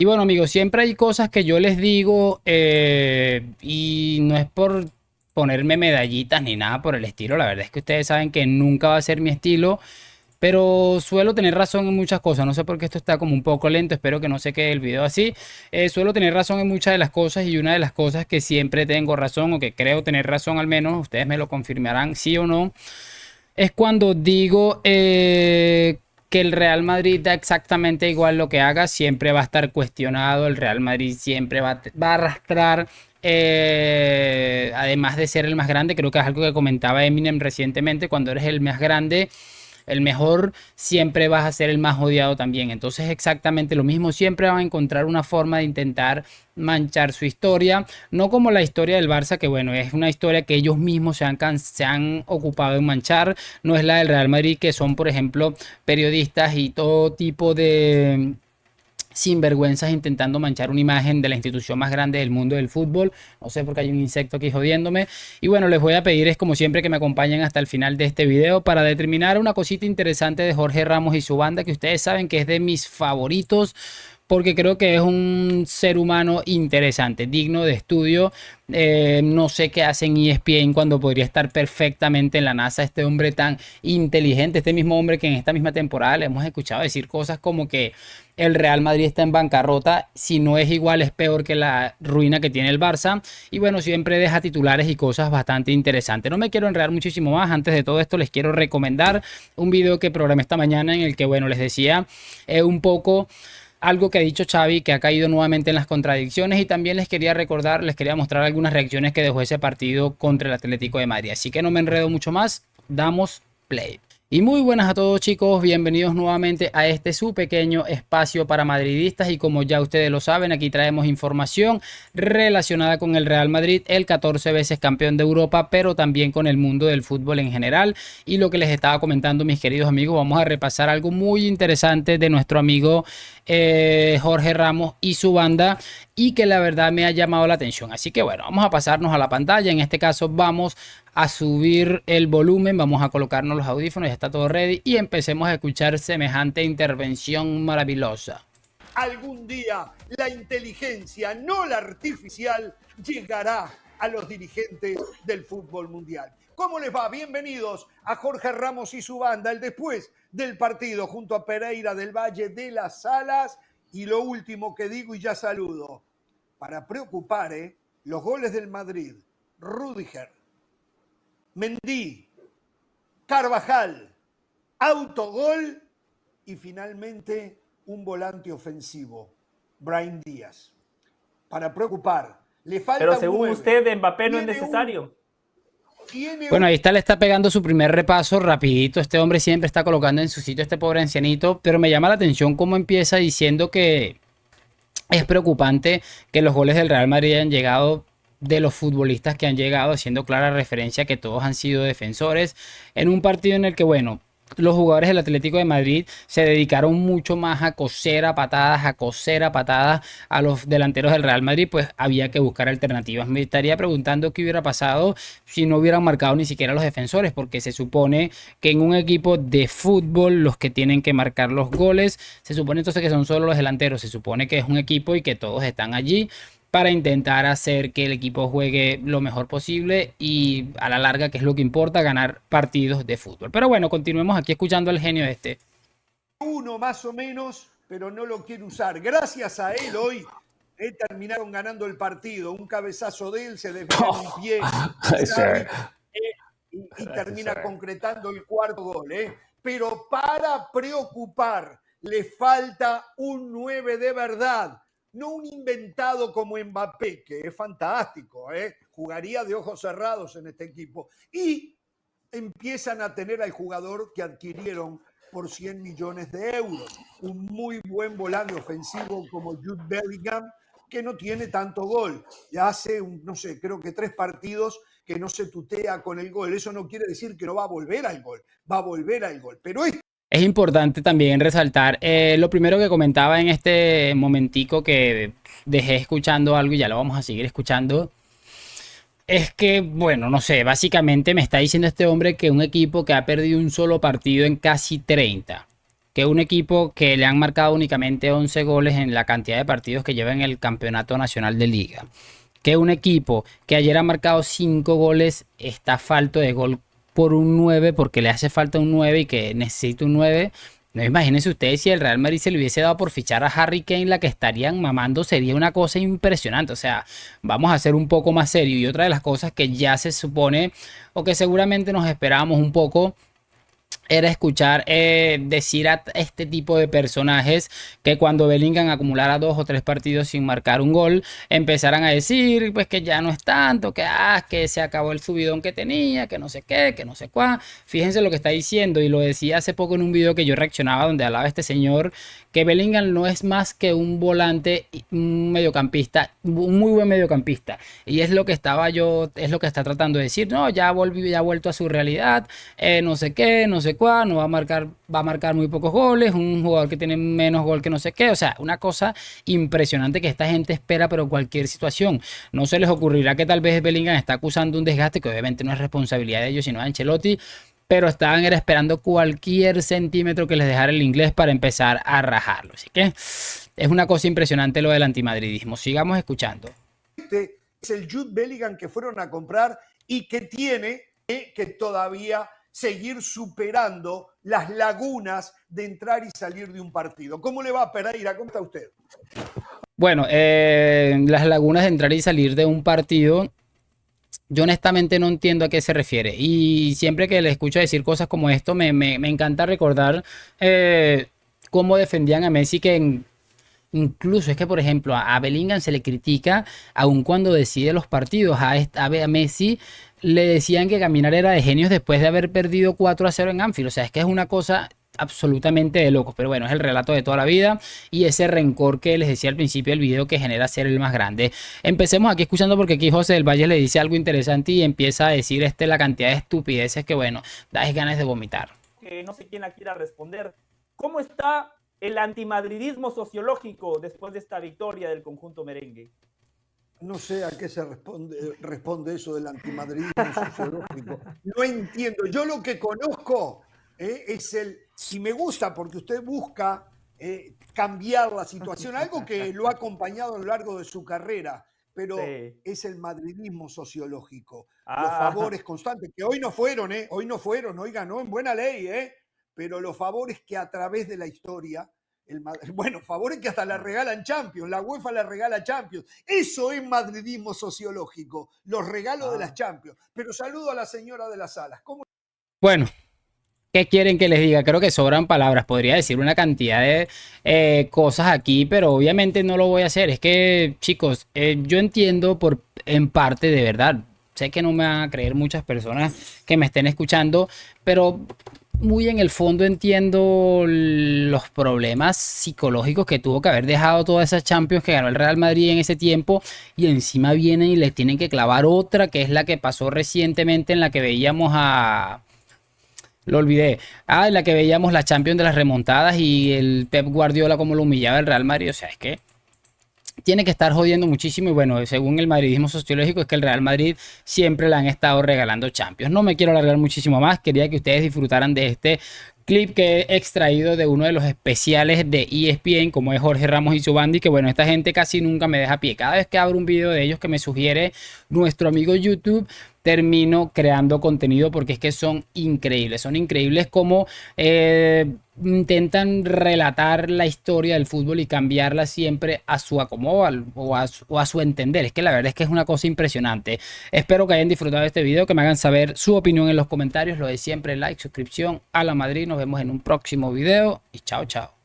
Y bueno, amigos, siempre hay cosas que yo les digo y no es por ponerme medallitas ni nada por el estilo. La verdad es que ustedes saben que nunca va a ser mi estilo, pero suelo tener razón en muchas cosas. No sé por qué esto está como un poco lento. Espero que no se quede el video así. Suelo tener razón en muchas de las cosas y una de las cosas que siempre tengo razón o que creo tener razón al menos, ustedes me lo confirmarán sí o no, es cuando digo que el Real Madrid da exactamente igual lo que haga, siempre va a estar cuestionado, el Real Madrid siempre va a arrastrar, además de ser el más grande, creo que es algo que comentaba Eminem recientemente, cuando eres el más grande, el mejor, siempre vas a ser el más odiado también. Entonces exactamente lo mismo, siempre van a encontrar una forma de intentar manchar su historia, no como la historia del Barça, que bueno, es una historia que ellos mismos se han ocupado en manchar, no es la del Real Madrid, que son por ejemplo periodistas y todo tipo de sinvergüenzas intentando manchar una imagen de la institución más grande del mundo del fútbol. No sé por qué hay un insecto aquí jodiéndome. Y bueno, les voy a pedir es como siempre que me acompañen hasta el final de este video para determinar una cosita interesante de Jorge Ramos y su banda, que ustedes saben que es de mis favoritos porque creo que es un ser humano interesante, digno de estudio. No sé qué hace en ESPN cuando podría estar perfectamente en la NASA. Este hombre tan inteligente, este mismo hombre que en esta misma temporada le hemos escuchado decir cosas como que el Real Madrid está en bancarrota, si no es igual es peor que la ruina que tiene el Barça. Y bueno, siempre deja titulares y cosas bastante interesantes. No me quiero enredar muchísimo más. Antes de todo esto les quiero recomendar un video que programé esta mañana en el que, bueno, les decía un poco algo que ha dicho Xavi, que ha caído nuevamente en las contradicciones, y también les quería recordar, les quería mostrar algunas reacciones que dejó ese partido contra el Atlético de Madrid. Así que no me enredo mucho más, damos play. Y muy buenas a todos, chicos, bienvenidos nuevamente a este su pequeño espacio para madridistas, y como ya ustedes lo saben, aquí traemos información relacionada con el Real Madrid, el 14 veces campeón de Europa, pero también con el mundo del fútbol en general. Y lo que les estaba comentando, mis queridos amigos, vamos a repasar algo muy interesante de nuestro amigo Jorge Ramos y su banda, y que la verdad me ha llamado la atención. Así que bueno, vamos a pasarnos a la pantalla. En este caso vamos a subir el volumen, vamos a colocarnos los audífonos, ya está todo ready, y empecemos a escuchar semejante intervención maravillosa. Algún día la inteligencia, no la artificial, llegará a los dirigentes del fútbol mundial. ¿Cómo les va? Bienvenidos a Jorge Ramos y su banda, el después del partido junto a Pereira del Valle de las Salas. Y lo último que digo y ya saludo, para preocupar, los goles del Madrid, Rüdiger, Mendy, Carvajal, autogol y finalmente un volante ofensivo, Brahim Díaz. Para preocupar, le falta. Pero según usted, Mbappé no es necesario. Bueno, ahí está, le está pegando su primer repaso rapidito. Este hombre siempre está colocando en su sitio a este pobre ancianito, pero me llama la atención cómo empieza diciendo que es preocupante que los goles del Real Madrid hayan llegado de los futbolistas que han llegado, haciendo clara referencia que todos han sido defensores en un partido en el que, bueno, los jugadores del Atlético de Madrid se dedicaron mucho más a coser a patadas a los delanteros del Real Madrid. Pues había que buscar alternativas. Me estaría preguntando qué hubiera pasado si no hubieran marcado ni siquiera los defensores, porque se supone que en un equipo de fútbol los que tienen que marcar los goles, se supone entonces que son solo los delanteros, se supone que es un equipo y que todos están allí para intentar hacer que el equipo juegue lo mejor posible y a la larga, que es lo que importa, ganar partidos de fútbol. Pero bueno, continuemos aquí escuchando al genio este. Uno más o menos, pero no lo quiere usar. Gracias a él hoy terminaron ganando el partido. Un cabezazo de él, se desvía un pie y termina concretando el cuarto gol. Pero para preocupar, le falta un 9 de verdad. No un inventado como Mbappé, que es fantástico, jugaría de ojos cerrados en este equipo. Y empiezan a tener al jugador que adquirieron por 100 millones de euros. Un muy buen volante ofensivo como Jude Bellingham, que no tiene tanto gol. Ya hace, no sé, creo que 3 partidos que no se tutea con el gol. Eso no quiere decir que no va a volver al gol. Va a volver al gol. Pero es importante también resaltar lo primero que comentaba en este momentico, que dejé escuchando algo y ya lo vamos a seguir escuchando. Es que, bueno, no sé, básicamente me está diciendo este hombre que un equipo que ha perdido un solo partido en casi 30, que un equipo que le han marcado únicamente 11 goles en la cantidad de partidos que lleva en el Campeonato Nacional de Liga, que un equipo que ayer ha marcado 5 goles está falto de gol por un 9 porque le hace falta un 9 y que necesita un 9. No, imagínense ustedes si el Real Madrid se le hubiese dado por fichar a Harry Kane, la que estarían mamando sería una cosa impresionante. O sea, vamos a ser un poco más serio. Y otra de las cosas que ya se supone o que seguramente nos esperábamos un poco era escuchar decir a este tipo de personajes que cuando Bellingham acumulara 2 o 3 partidos sin marcar un gol, empezaran a decir pues que ya no es tanto, que se acabó el subidón que tenía, que no sé qué, que no sé cuál. Fíjense lo que está diciendo, y lo decía hace poco en un video que yo reaccionaba donde hablaba este señor, que Bellingham no es más que un volante, un mediocampista, un muy buen mediocampista. Y es lo que es lo que está tratando de decir, no, ya volvió, ya ha vuelto a su realidad, no sé qué, no sé cuál, no va a marcar muy pocos goles, un jugador que tiene menos gol que no sé qué. O sea, una cosa impresionante que esta gente espera, pero cualquier situación. No se les ocurrirá que tal vez Bellingham está acusando un desgaste, que obviamente no es responsabilidad de ellos, sino de Ancelotti, pero estaban esperando cualquier centímetro que les dejara el inglés para empezar a rajarlo. Así que es una cosa impresionante lo del antimadridismo. Sigamos escuchando. Este es el Jude Bellingham que fueron a comprar y que tiene que todavía seguir superando las lagunas de entrar y salir de un partido. ¿Cómo le va, Pereira? ¿Cómo está usted? Bueno, las lagunas de entrar y salir de un partido, yo honestamente no entiendo a qué se refiere. Y siempre que le escucho decir cosas como esto, me encanta recordar cómo defendían a Messi, incluso es que, por ejemplo, a Bellingham se le critica aun cuando decide los partidos. A Messi le decían que caminar era de genios después de haber perdido 4-0 en Anfield. O sea, es que es una cosa absolutamente de locos. Pero bueno, es el relato de toda la vida y ese rencor que les decía al principio del video que genera ser el más grande. Empecemos aquí escuchando, porque aquí José del Valle le dice algo interesante y empieza a decir la cantidad de estupideces que, bueno, da ganas de vomitar. No sé quién la quiera responder. ¿Cómo está el antimadridismo sociológico después de esta victoria del conjunto merengue? No sé a qué se responde eso del antimadridismo sociológico. No entiendo. Yo lo que conozco es y me gusta porque usted busca cambiar la situación, algo que lo ha acompañado a lo largo de su carrera, pero sí, es el madridismo sociológico. Los favores constantes, que hoy no fueron, hoy ganó en buena ley, pero los favores que a través de la historia, bueno, favores que hasta la regalan Champions, la UEFA la regala Champions. Eso es madridismo sociológico, los regalos de las Champions. Pero saludo a la señora de las Salas. ¿Cómo? Bueno, ¿qué quieren que les diga? Creo que sobran palabras. Podría decir una cantidad de cosas aquí, pero obviamente no lo voy a hacer. Es que, chicos, yo entiendo en parte, de verdad. Sé que no me van a creer muchas personas que me estén escuchando, pero muy en el fondo entiendo los problemas psicológicos que tuvo que haber dejado todas esas Champions que ganó el Real Madrid en ese tiempo, y encima vienen y les tienen que clavar otra, que es la que pasó recientemente, en la que veíamos lo olvidé. En la que veíamos la Champions de las remontadas y el Pep Guardiola como lo humillaba el Real Madrid. O sea, es que tiene que estar jodiendo muchísimo. Y bueno, según el madridismo sociológico, es que el Real Madrid siempre le han estado regalando Champions. No me quiero alargar muchísimo más. Quería que ustedes disfrutaran de este clip que he extraído de uno de los especiales de ESPN, como es Jorge Ramos y su banda, y que bueno, esta gente casi nunca me deja pie. Cada vez que abro un video de ellos que me sugiere nuestro amigo YouTube, termino creando contenido, porque es que son increíbles como intentan relatar la historia del fútbol y cambiarla siempre a su acomodo o a su entender. Es que la verdad es que es una cosa impresionante. Espero que hayan disfrutado de este video, que me hagan saber su opinión en los comentarios. Lo de siempre, like, suscripción a la Madrid. Nos vemos en un próximo video y chao, chao.